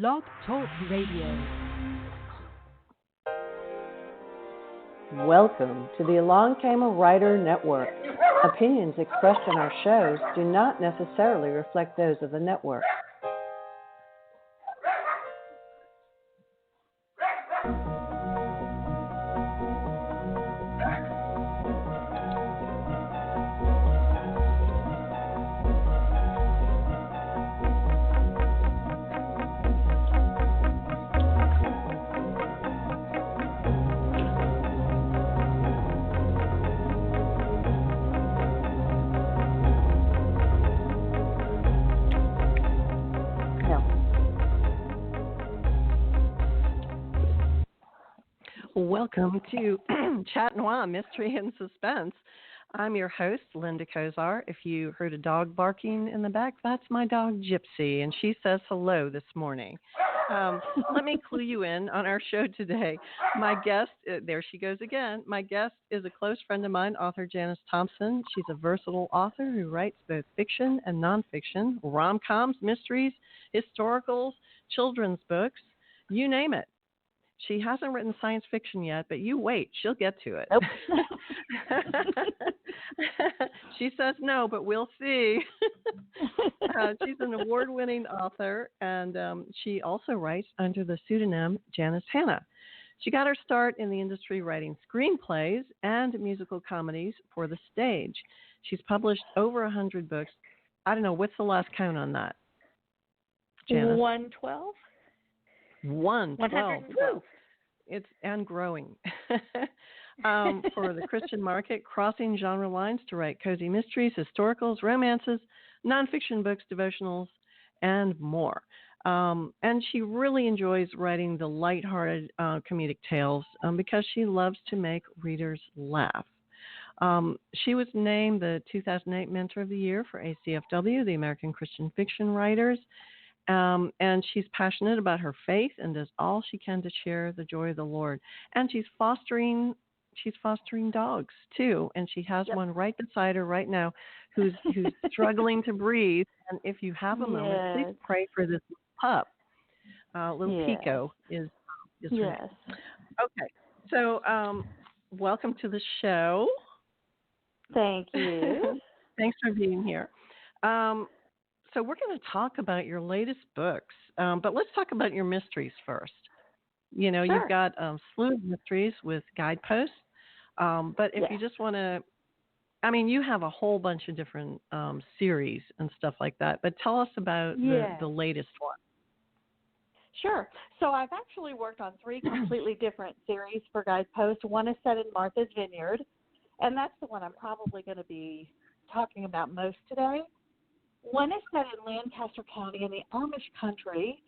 Blog Talk Radio. Welcome to the Along Came a Writer Network. Opinions expressed in our shows do not necessarily reflect those of the network. Welcome to Chat Noir, Mystery and Suspense. I'm your host, Linda Kozar. If you heard a dog barking in the back, that's my dog, Gypsy, and she says hello this morning. Let me clue you in on our show today. My guest, there she goes again. My guest is a close friend of mine, author Janice Thompson. She's a versatile author who writes both fiction and nonfiction, rom-coms, mysteries, historicals, children's books, you name it. She hasn't written science fiction yet, but you wait. She'll get to it. Nope. She says no, but we'll see. She's an award-winning author, and she also writes under the pseudonym Janice Hanna. She got her start in the industry writing screenplays and musical comedies for the stage. She's published over 100 books. I don't know, what's the last count on that, Janice? 112? 112. It's and growing. For the Christian market, crossing genre lines to write cozy mysteries, historicals, romances, nonfiction books, devotionals, and more. And she really enjoys writing the lighthearted comedic tales because she loves to make readers laugh. She was named the 2008 Mentor of the Year for ACFW, the American Christian Fiction Writers. And she's passionate about her faith and does all she can to share the joy of the Lord. And she's fostering dogs too, and she has one right beside her right now who's struggling to breathe. And if you have a moment, please pray for this pup. Little Pico is her name. Okay, so welcome to the show. Thank you. Thanks for being here. So we're going to talk about your latest books, but let's talk about your mysteries first. You know, Sure. You've got a slew of mysteries with guideposts, but if you just want to, I mean, you have a whole bunch of different series and stuff like that, but tell us about the latest one. Sure. So I've actually worked on 3 completely different series for Guidepost. One is set in Martha's Vineyard, and that's the one I'm probably going to be talking about most today. One is set in Lancaster County in the Amish country,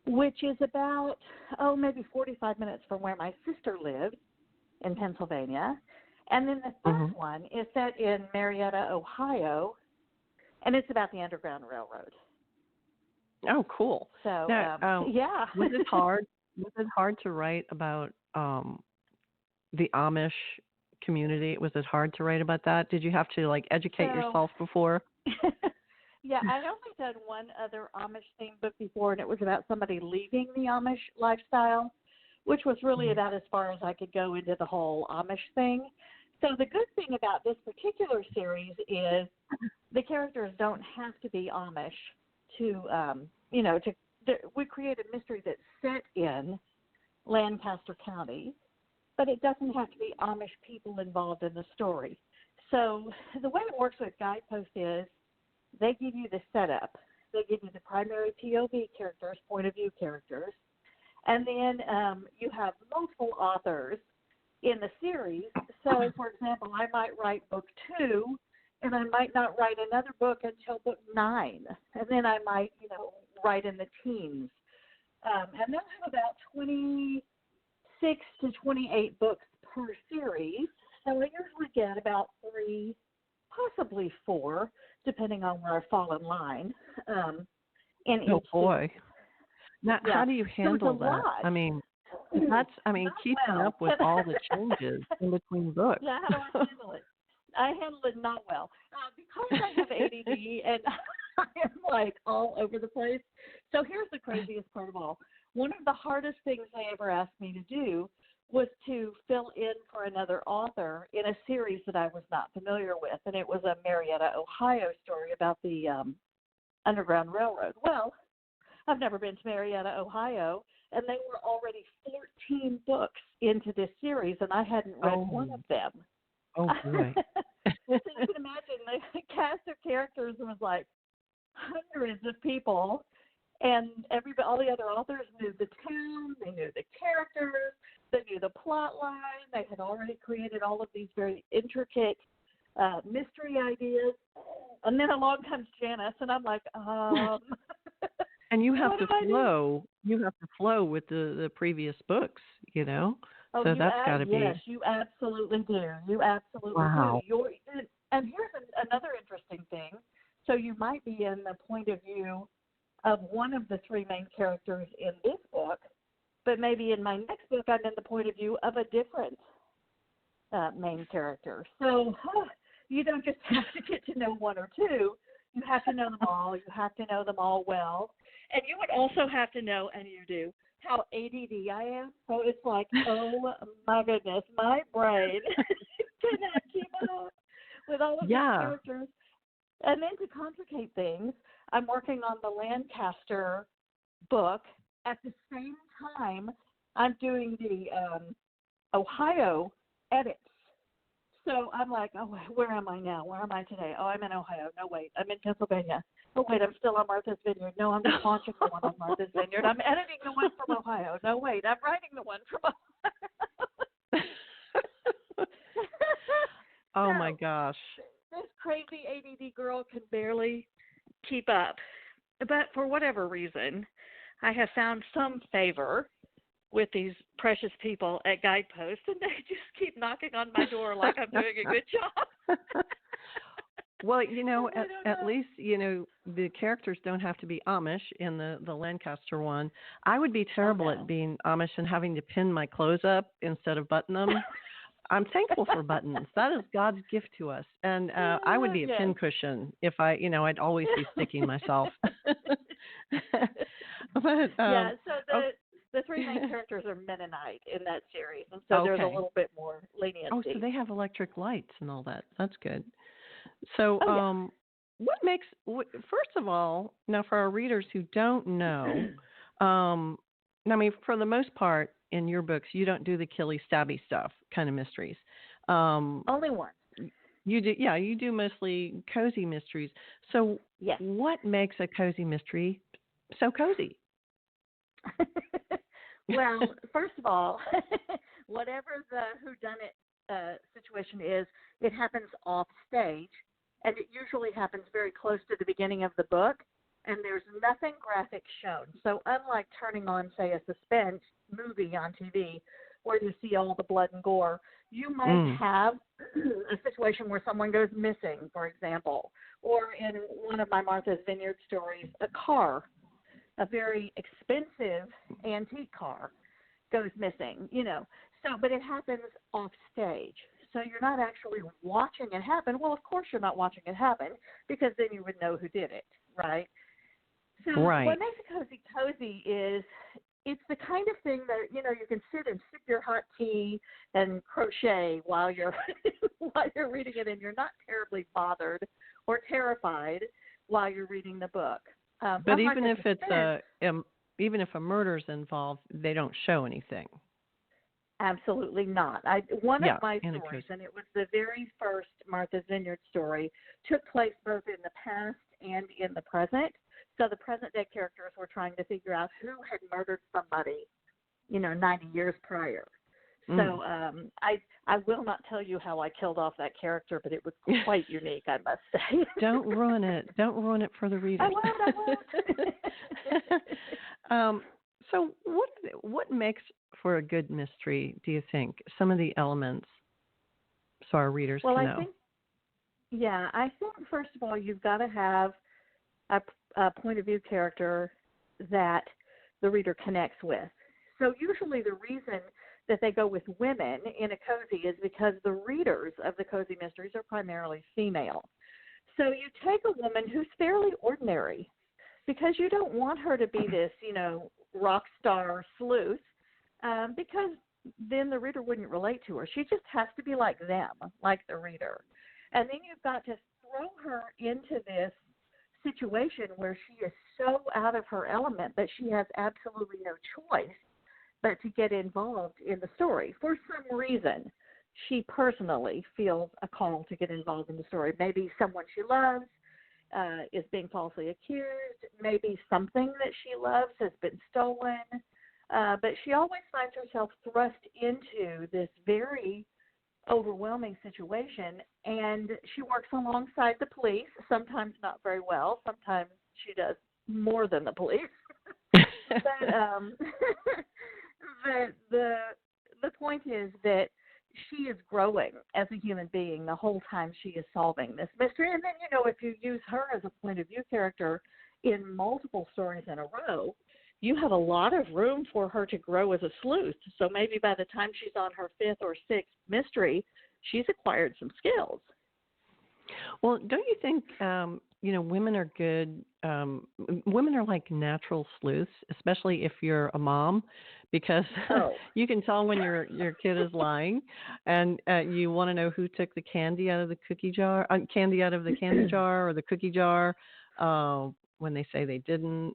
which is about, maybe 45 minutes from where my sister lives in Pennsylvania. And then the third one is set in Marietta, Ohio, and it's about the Underground Railroad. Oh, cool. So, now, Was it hard? Was it hard to write about the Amish community? Was it hard to write about that? Did you have to educate yourself before? Yeah, I'd only done one other Amish-themed book before, and it was about somebody leaving the Amish lifestyle, which was really about as far as I could go into the whole Amish thing. So the good thing about this particular series is the characters don't have to be Amish to we create a mystery that's set in Lancaster County, but it doesn't have to be Amish people involved in the story. So the way it works with Guidepost is they give you the setup. They give you the primary POV characters, point of view characters, and then you have multiple authors in the series. So, for example, I might write book 2, and I might not write another book until book 9, and then I might, write in the teens. And they'll have about 26 to 28 books per series. So I usually get about 3, possibly 4, depending on where I fall in line. In each boy. Now, how do you handle that? Lot. I mean, keeping up with all the changes in between books. Yeah, how do I handle it? I handle it not well. Because I have ADD and I am like all over the place. So here's the craziest part of all. One of the hardest things they ever asked me to do was to fill in for another author in a series that I was not familiar with, and it was a Marietta, Ohio story about the Underground Railroad. Well, I've never been to Marietta, Ohio, and they were already 14 books into this series, and I hadn't read one of them. Oh, boy. So you can imagine the cast of characters was like hundreds of people, and all the other authors knew the town, they knew the characters, they knew the plot line, they had already created all of these very intricate mystery ideas, and then along comes Janice, and I'm like, And you have what to do I do? flow. You have to flow with the previous books, you know. Oh, so that's got to be. Yes, you absolutely do. You absolutely Wow. do. And here's another interesting thing. So you might be in the point of view of one of the three main characters in this book, but maybe in my next book I'm in the point of view of a different main character. So you don't just have to get to know one or two. You have to know them all. You have to know them all well. And you would also have to know, and you do, how ADD I am. So it's like, oh my goodness, my brain cannot keep up with all of these characters. And then to complicate things, I'm working on the Lancaster book. At the same time, I'm doing the Ohio edits. So I'm like, oh, where am I now? Where am I today? Oh, I'm in Ohio. No, wait, I'm in Pennsylvania. Oh, wait, I'm still on Martha's Vineyard. No, I'm just launching the one on Martha's Vineyard. I'm editing the one from Ohio. No, wait, I'm writing the one from Ohio. Oh, my gosh. This crazy ADD girl can barely keep up. But for whatever reason, I have found some favor with these precious people at Guidepost, and they just keep knocking on my door like I'm doing a good job. Well, you know, at least, you know, the characters don't have to be Amish in the Lancaster one. I would be terrible at being Amish and having to pin my clothes up instead of button them. I'm thankful for buttons. That is God's gift to us. And I would be a pincushion if I'd always be sticking myself. But, so the three main characters are Mennonite in that series, and so there's a little bit more leniency. Oh, so they have electric lights and all that. That's good. So first of all, now for our readers who don't know, I mean, for the most part, in your books, you don't do the killy, stabby stuff kind of mysteries. Only one. You do, you do mostly cozy mysteries. So what makes a cozy mystery so cozy? Well, first of all, whatever the whodunit situation is, it happens off stage, and it usually happens very close to the beginning of the book, and there's nothing graphic shown. So unlike turning on, say, a suspense movie on TV where you see all the blood and gore, you might have a situation where someone goes missing, for example, or in one of my Martha's Vineyard stories, a very expensive antique car goes missing, So, but it happens off stage. So you're not actually watching it happen. Well, of course you're not watching it happen because then you would know who did it, right? So what makes it cozy is it's the kind of thing that, you can sit and sip your hot tea and crochet while you're reading it, and you're not terribly bothered or terrified while you're reading the book. But even if even if a murder's involved, they don't show anything. Absolutely not. One of my stories, and it was the very first Martha's Vineyard story, took place both in the past and in the present. So the present day characters were trying to figure out who had murdered somebody, 90 years prior. So I will not tell you how I killed off that character, but it was quite unique, I must say. Don't ruin it. Don't ruin it for the readers. I won't. So what makes for a good mystery, do you think? Some of the elements so our readers can know. I think first of all, you've got to have a point of view character that the reader connects with. So usually the reason that they go with women in a cozy is because the readers of the cozy mysteries are primarily female. So you take a woman who's fairly ordinary, because you don't want her to be this, rock star sleuth, because then the reader wouldn't relate to her. She just has to be like them, like the reader. And then you've got to throw her into this situation where she is so out of her element that she has absolutely no choice but to get involved in the story. For some reason, she personally feels a call to get involved in the story. Maybe someone she loves is being falsely accused. Maybe something that she loves has been stolen. But she always finds herself thrust into this very overwhelming situation, and she works alongside the police, sometimes not very well. Sometimes she does more than the police. But the point is that she is growing as a human being the whole time she is solving this mystery. And then, if you use her as a point of view character in multiple stories in a row, you have a lot of room for her to grow as a sleuth. So maybe by the time she's on her fifth or sixth mystery, she's acquired some skills. Well, don't you think, women are good, women are like natural sleuths, especially if you're a mom, because you can tell when your kid is lying, and you want to know who took the candy out of the cookie jar, candy out of the candy jar or the cookie jar, when they say they didn't.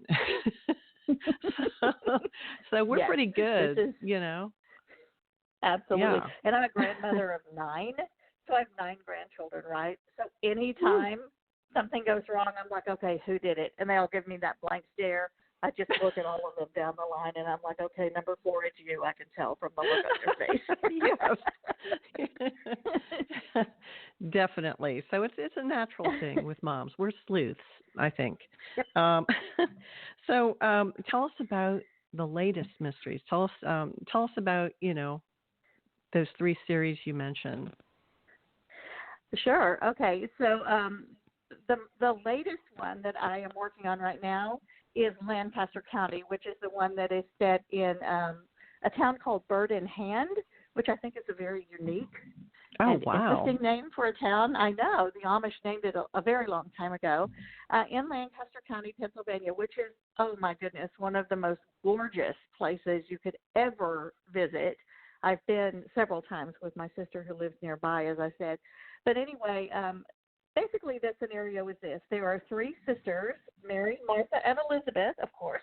So we're pretty good, Absolutely. Yeah. And I'm a grandmother of 9, so I have 9 grandchildren, right? So anytime something goes wrong, I'm like, okay, who did it? And they'll give me that blank stare. I just look at all of them down the line, and I'm like, okay, number 4, it's you. I can tell from the look on your face. Yes. Definitely. So it's a natural thing with moms. We're sleuths, I think. Yep. So tell us about the latest mysteries. Tell us about those 3 series you mentioned. Sure. Okay. So the latest one that I am working on right now is Lancaster County, which is the one that is set in a town called Bird in Hand, which I think is a very unique and interesting name for a town. I know the Amish named it a very long time ago, in Lancaster County, Pennsylvania, which is, oh my goodness, one of the most gorgeous places you could ever visit. I've been several times with my sister who lives nearby, as I said. But anyway, basically the scenario is this. There are 3 sisters, Mary, Martha, and Elizabeth, of course,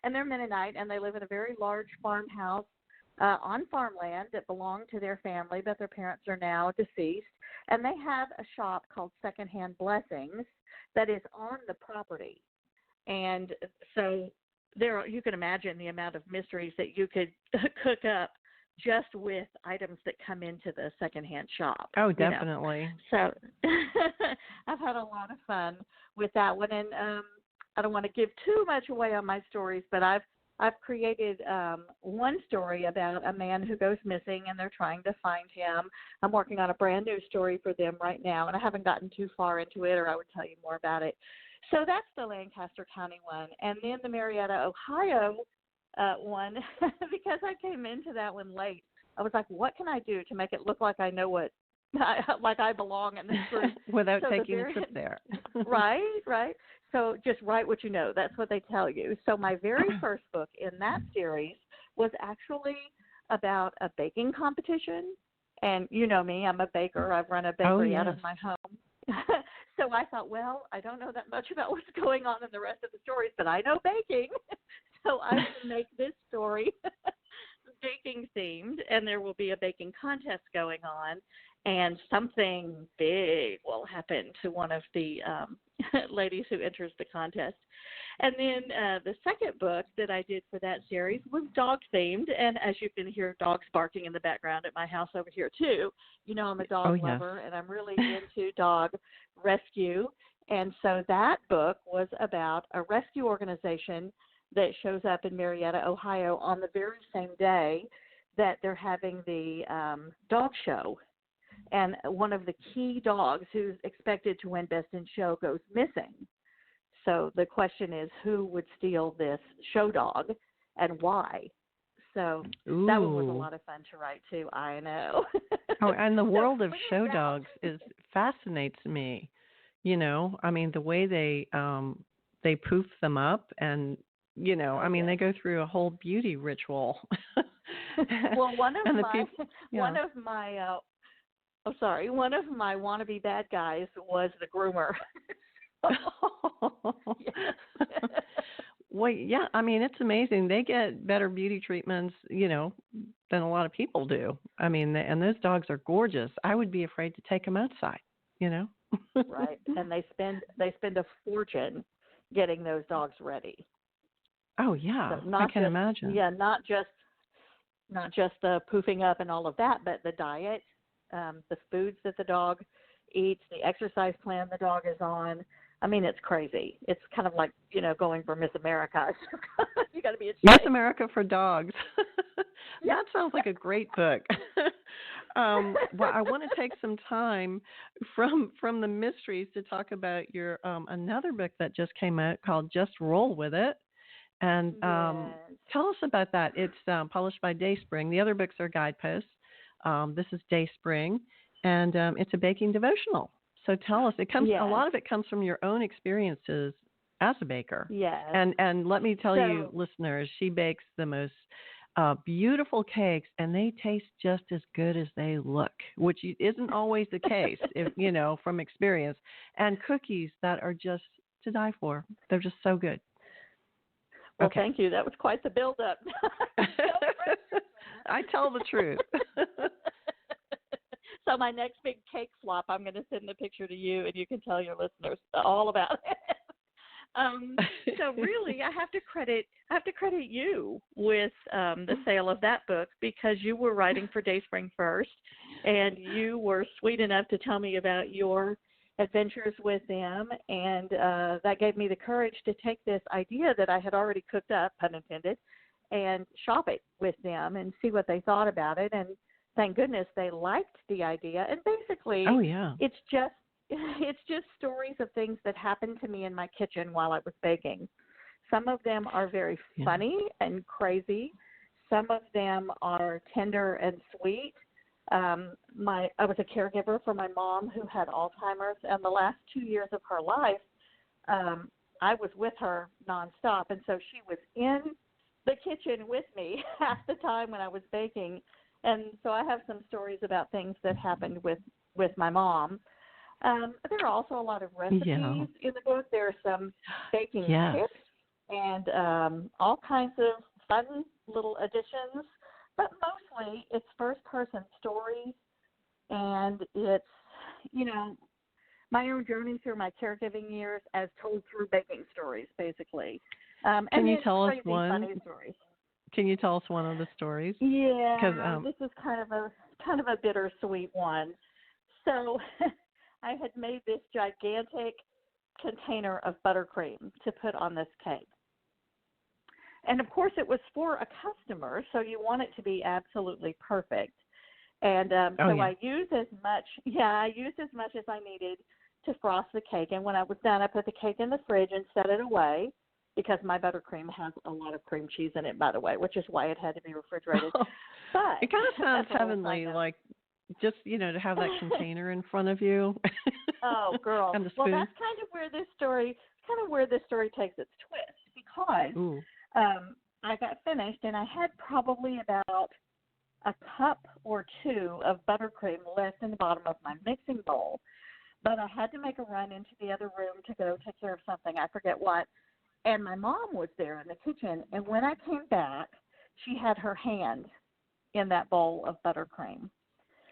and they're Mennonite, and they live in a very large farmhouse on farmland that belonged to their family, but their parents are now deceased. And they have a shop called Secondhand Blessings that is on the property. And so you can imagine the amount of mysteries that you could cook up just with items that come into the secondhand shop. Oh, definitely. So I've had a lot of fun with that one. And I don't want to give too much away on my stories, but I've created one story about a man who goes missing, and they're trying to find him. I'm working on a brand new story for them right now, and I haven't gotten too far into it, or I would tell you more about it. So that's the Lancaster County one. And then the Marietta, Ohio one, because I came into that one late, I was like, what can I do to make it look like I know what, like I belong in this group? Without taking a trip there. Right. So just write what you know. That's what they tell you. So my very first book in that series was actually about a baking competition. And you know me, I'm a baker. I've run a bakery out of my home. So I thought, well, I don't know that much about what's going on in the rest of the stories, but I know baking. So I will make this story baking themed, and there will be a baking contest going on, and something big will happen to one of the ladies who enters the contest. And then the second book that I did for that series was dog themed, and as you can hear dogs barking in the background at my house over here too, I'm a dog lover, and I'm really into dog rescue. And so that book was about a rescue organization that shows up in Marietta, Ohio on the very same day that they're having the dog show. And one of the key dogs who's expected to win Best in Show goes missing. So the question is, who would steal this show dog and why? So that one was a lot of fun to write too, I know. And the world of show dogs fascinates me. I mean, the way they poof them up, and I mean, they go through a whole beauty ritual. Well, one of and the my people, yeah. one of my wannabe bad guys was the groomer. Well, yeah, I mean, it's amazing. They get better beauty treatments, than a lot of people do. I mean, and those dogs are gorgeous. I would be afraid to take them outside, Right, and they spend a fortune getting those dogs ready. Oh yeah, So I can imagine. Yeah, not just the poofing up and all of that, but the diet, the foods that the dog eats, the exercise plan the dog is on. I mean, it's crazy. It's kind of like, going for Miss America. You got to be in shape. Miss America for Dogs. That sounds like a great book. Well, I want to take some time from the mysteries to talk about your another book that just came out called Just Roll With It. And tell us about that. It's published by Dayspring. The other books are guideposts. This is Dayspring, and it's a baking devotional. So tell us, a lot of it comes from your own experiences as a baker. Yes. And let me tell you, listeners, she bakes the most beautiful cakes, and they taste just as good as they look, which isn't always the case, from experience. And cookies that are just to die for. They're just so good. Well, thank you. That was quite the build-up. I tell the truth. So my next big cake flop, I'm going to send the picture to you, and you can tell your listeners all about it. So really, I have to credit you with the sale of that book, because you were writing for Dayspring first, and you were sweet enough to tell me about your adventures with them, and that gave me the courage to take this idea that I had already cooked up, pun intended, and shop it with them and see what they thought about it. And thank goodness they liked the idea. And basically, it's just stories of things that happened to me in my kitchen while I was baking. Some of them are very funny and crazy. Some of them are tender and sweet. I was a caregiver for my mom who had Alzheimer's, and the last 2 years of her life, I was with her nonstop, and so she was in the kitchen with me half the time when I was baking. And so I have some stories about things that happened with my mom. There are also a lot of recipes in the book. There are some baking tips and all kinds of fun little additions. But mostly it's first-person stories, and it's, my own journey through my caregiving years as told through baking stories, basically. Can you tell us one? Funny stories. Can you tell us one of the stories? Yeah, this is kind of a bittersweet one. So I had made this gigantic container of buttercream to put on this cake. And of course it was for a customer, so you want it to be absolutely perfect. And I used as much as I needed to frost the cake. And when I was done, I put the cake in the fridge and set it away, because my buttercream has a lot of cream cheese in it, by the way, which is why it had to be refrigerated. But it kind of sounds heavenly, like just, to have that container in front of you. Oh, girl. And the well, spoon. that's kind of where this story takes its twist, because I got finished, and I had probably about a cup or two of buttercream left in the bottom of my mixing bowl. But I had to make a run into the other room to go take care of something. I forget what. And my mom was there in the kitchen, and when I came back, she had her hand in that bowl of buttercream.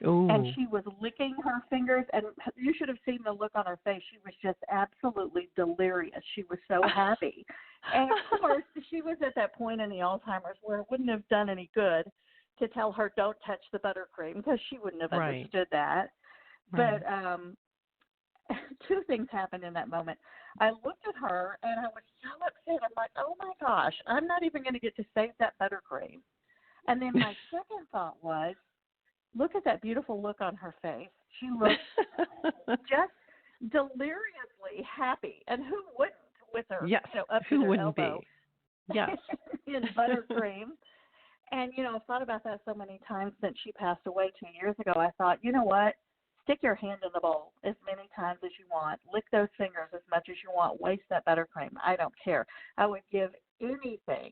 Ooh. And she was licking her fingers, and you should have seen the look on her face. She was just absolutely delirious. She was so happy. And, of course, she was at that point in the Alzheimer's where it wouldn't have done any good to tell her, don't touch the buttercream, because she wouldn't have understood that. Right. But two things happened in that moment. I looked at her, and I was so upset. I'm like, oh, my gosh, I'm not even going to get to save that buttercream. And then my second thought was, look at that beautiful look on her face. She looked just deliriously happy. And who wouldn't, with her up to their elbow in buttercream? And, I've thought about that so many times since she passed away 2 years ago. I thought, you know what? Stick your hand in the bowl as many times as you want. Lick those fingers as much as you want. Waste that buttercream. I don't care. I would give anything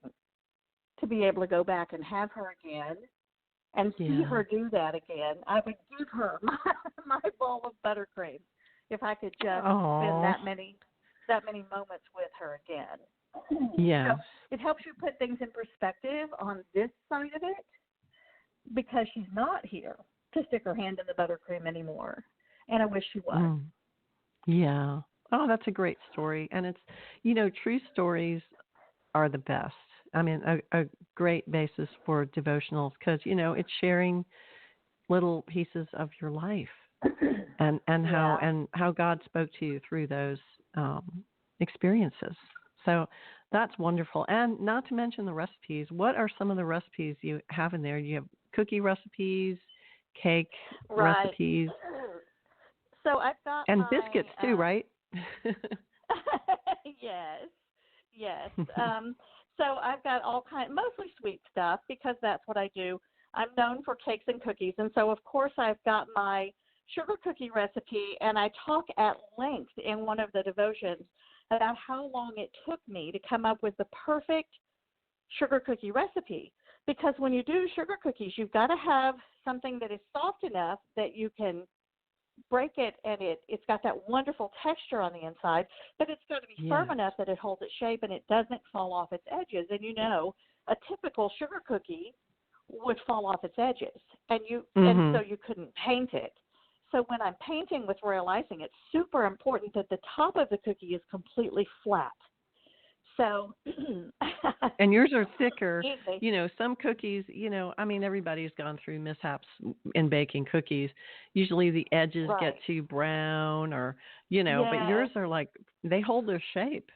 to be able to go back and have her again and see her do that again. I would give her my bowl of buttercream if I could just spend that many moments with her again. Yeah. So it helps you put things in perspective on this side of it, because she's not here to stick her hand in the buttercream anymore. And I wish she was. Yeah. Oh, that's a great story. And it's, true stories are the best. I mean, a great basis for devotionals because, it's sharing little pieces of your life and how God spoke to you through those experiences. So that's wonderful. And not to mention the recipes. What are some of the recipes you have in there? You have cookie recipes, cake recipes. So I've got and biscuits too, right? Yes. So I've got all mostly sweet stuff because that's what I do. I'm known for cakes and cookies, and so of course I've got my sugar cookie recipe, and I talk at length in one of the devotions about how long it took me to come up with the perfect sugar cookie recipe. Because when you do sugar cookies, you've got to have something that is soft enough that you can break it, and it's got that wonderful texture on the inside, but it's got to be firm enough that it holds its shape and it doesn't fall off its edges. And a typical sugar cookie would fall off its edges, and so you couldn't paint it. So when I'm painting with royal icing, it's super important that the top of the cookie is completely flat. So, and yours are thicker. Some cookies, everybody's gone through mishaps in baking cookies. Usually the edges get too brown but yours are like, they hold their shape,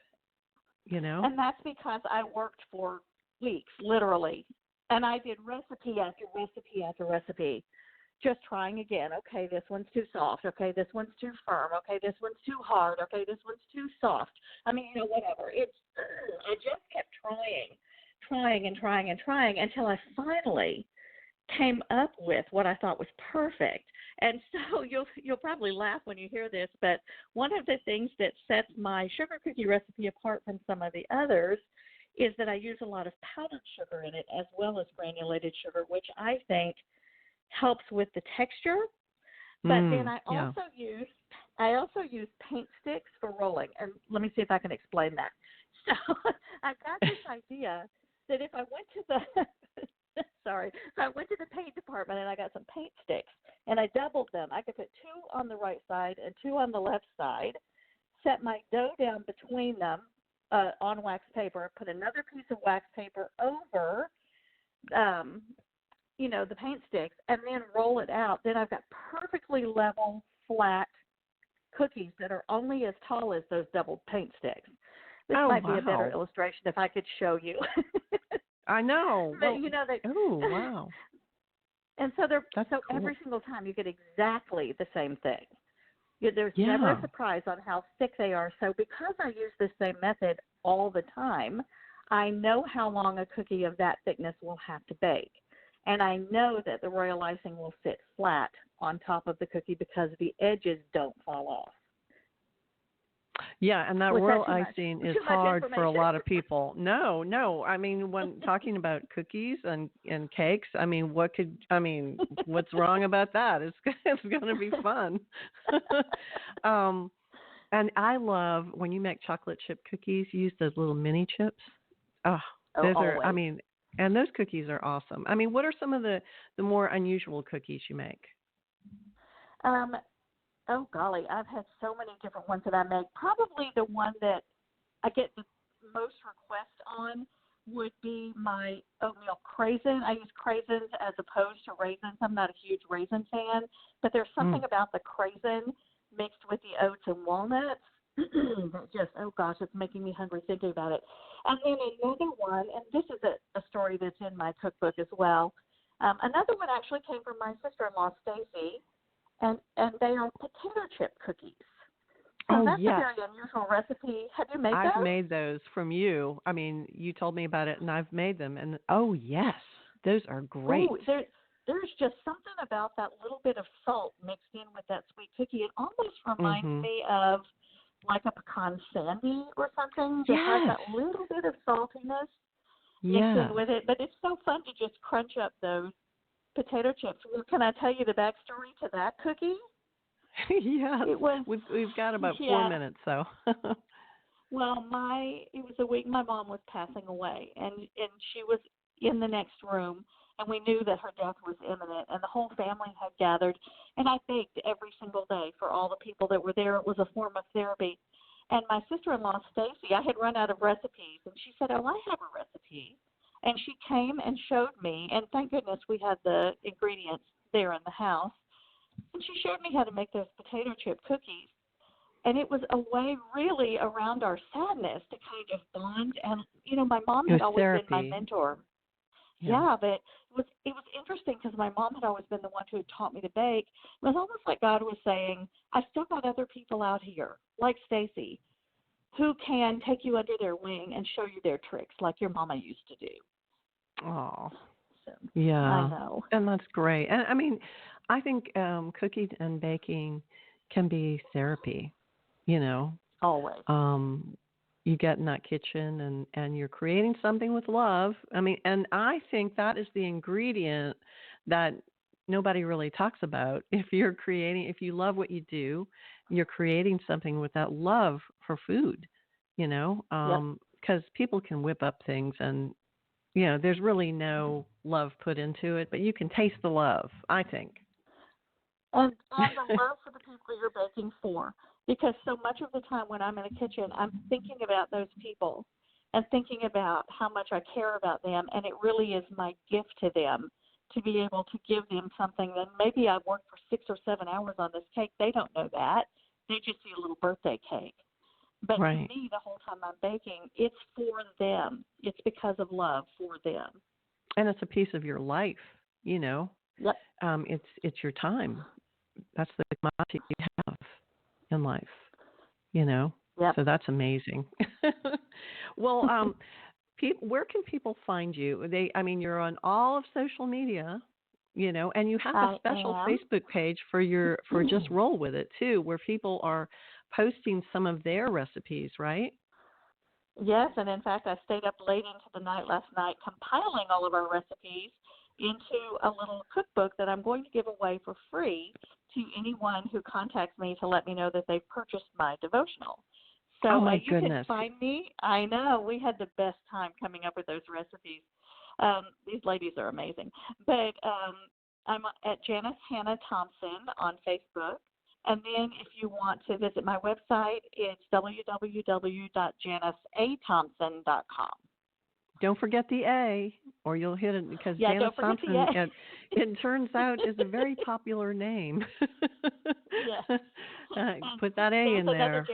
And that's because I worked for weeks, literally. And I did recipe after recipe after recipe, just trying again. Okay, this one's too soft. Okay, this one's too firm. Okay, this one's too hard. Okay, this one's too soft. I mean, whatever. I just kept trying until I finally came up with what I thought was perfect. And so you'll probably laugh when you hear this, but one of the things that sets my sugar cookie recipe apart from some of the others is that I use a lot of powdered sugar in it as well as granulated sugar, which I think helps with the texture. But then I also use paint sticks for rolling. And let me see if I can explain that. So I got this idea that if I went to the paint department and I got some paint sticks and I doubled them, I could put 2 on the right side and 2 on the left side, set my dough down between them on wax paper, put another piece of wax paper over the paint sticks, and then roll it out. Then I've got perfectly level, flat cookies that are only as tall as those doubled paint sticks. This might be a better illustration if I could show you. I know. But wow. And so cool. Every single time you get exactly the same thing. There's never a surprise on how thick they are. So because I use the same method all the time, I know how long a cookie of that thickness will have to bake. And I know that the royal icing will sit flat on top of the cookie because the edges don't fall off. Yeah, and that royal icing is hard for a lot of people. No. I mean, when talking about cookies and cakes, what's wrong about that? It's going to be fun. And I love when you make chocolate chip cookies, you use those little mini chips. Those are, always. And those cookies are awesome. I mean, what are some of the more unusual cookies you make? Oh, golly, I've had so many different ones that I make. Probably the one that I get the most requests on would be my oatmeal craisin. I use craisins as opposed to raisins. I'm not a huge raisin fan, but there's something about the craisin mixed with the oats and walnuts that just, oh gosh, it's making me hungry thinking about it. And then another one, and this is a story that's in my cookbook as well. Another one actually came from my sister-in-law, Stacy, and they are potato chip cookies. So that's a very unusual recipe. Have you made those? I've made those from you. I mean, you told me about it, and I've made them. And, yes, those are great. Ooh, there's just something about that little bit of salt mixed in with that sweet cookie. It almost reminds me of like a pecan sandy or something that has that little bit of saltiness mixed in with it. But it's so fun to just crunch up those potato chips. Well, can I tell you the backstory to that cookie? Yes. We've got about 4 minutes, so. Well, it was a week my mom was passing away, and she was in the next room, and we knew that her death was imminent, and the whole family had gathered, and I baked every single day for all the people that were there. It was a form of therapy. And my sister-in-law, Stacy, I had run out of recipes, and she said, "Oh, I have a recipe." And she came and showed me, and thank goodness we had the ingredients there in the house, and she showed me how to make those potato chip cookies. And it was a way really around our sadness to kind of bond. And, my mom had always been my mentor. Yeah, but it was interesting because my mom had always been the one who had taught me to bake. It was almost like God was saying, I still got other people out here, like Stacy, who can take you under their wing and show you their tricks like your mama used to do. Oh, so, yeah. I know. And that's great. And I mean, I think cooking and baking can be therapy, Always. You get in that kitchen and you're creating something with love. I mean, and I think that is the ingredient that nobody really talks about. If you love what you do, you're creating something with that love for food, because people can whip up things and, there's really no love put into it, but you can taste the love, I think. And the love for the people you're baking for. Because so much of the time when I'm in a kitchen, I'm thinking about those people and thinking about how much I care about them. And it really is my gift to them to be able to give them something that maybe I've worked for 6 or 7 hours on this cake. They don't know that. They just see a little birthday cake. But to me, the whole time I'm baking, it's for them. It's because of love for them. And it's a piece of your life, Yep. It's your time. That's the commodity you have in life, Yep. So that's amazing. Well, where can people find you? You're on all of social media, and you have a special Facebook page for Just Roll With It too, where people are posting some of their recipes, right? Yes, and in fact, I stayed up late into the night last night compiling all of our recipes into a little cookbook that I'm going to give away for free to anyone who contacts me to let me know that they've purchased my devotional. So my you goodness. can find me. I know. We had the best time coming up with those recipes. These ladies are amazing. But I'm at Janice Hanna Thompson on Facebook. And then if you want to visit my website, it's www.janicethompson.com. Don't forget the A, or you'll hit it, because Janice Thompson, it turns out, is a very popular name. Yes. Put that A in there. There's another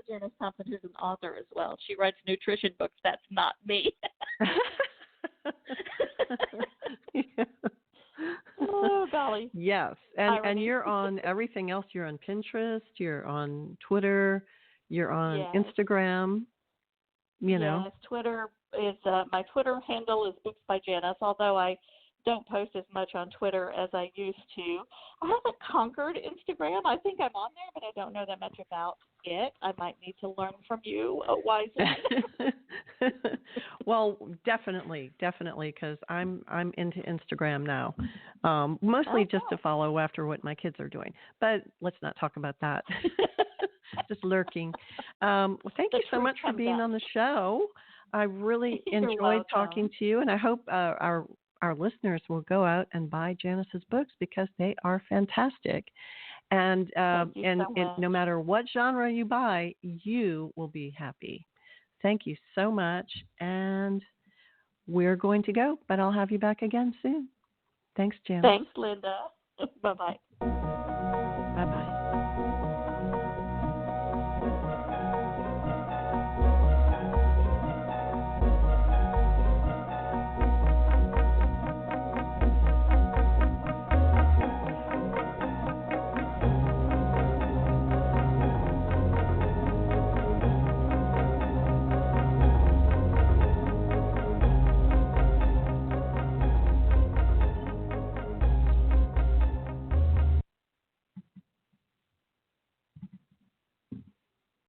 Janice Thompson who's an author as well. She writes nutrition books. That's not me. Oh, golly. Yes. And you're on everything else. You're on Pinterest. You're on Twitter. You're on Instagram. Yes, Twitter is my Twitter handle is Books by Janice, although I don't post as much on Twitter as I used to. I haven't conquered Instagram. I think I'm on there, but I don't know that much about it. I might need to learn from you, wise one. Well, definitely, because I'm into Instagram now, mostly just to follow after what my kids are doing. But let's not talk about that. Just lurking. Well, thank you so much for being on the show. I really enjoyed talking to you, and I hope our listeners will go out and buy Janice's books because they are fantastic. And no matter what genre you buy, you will be happy. Thank you so much, and we're going to go, but I'll have you back again soon. Thanks, Janice. Thanks, Linda. Bye-bye.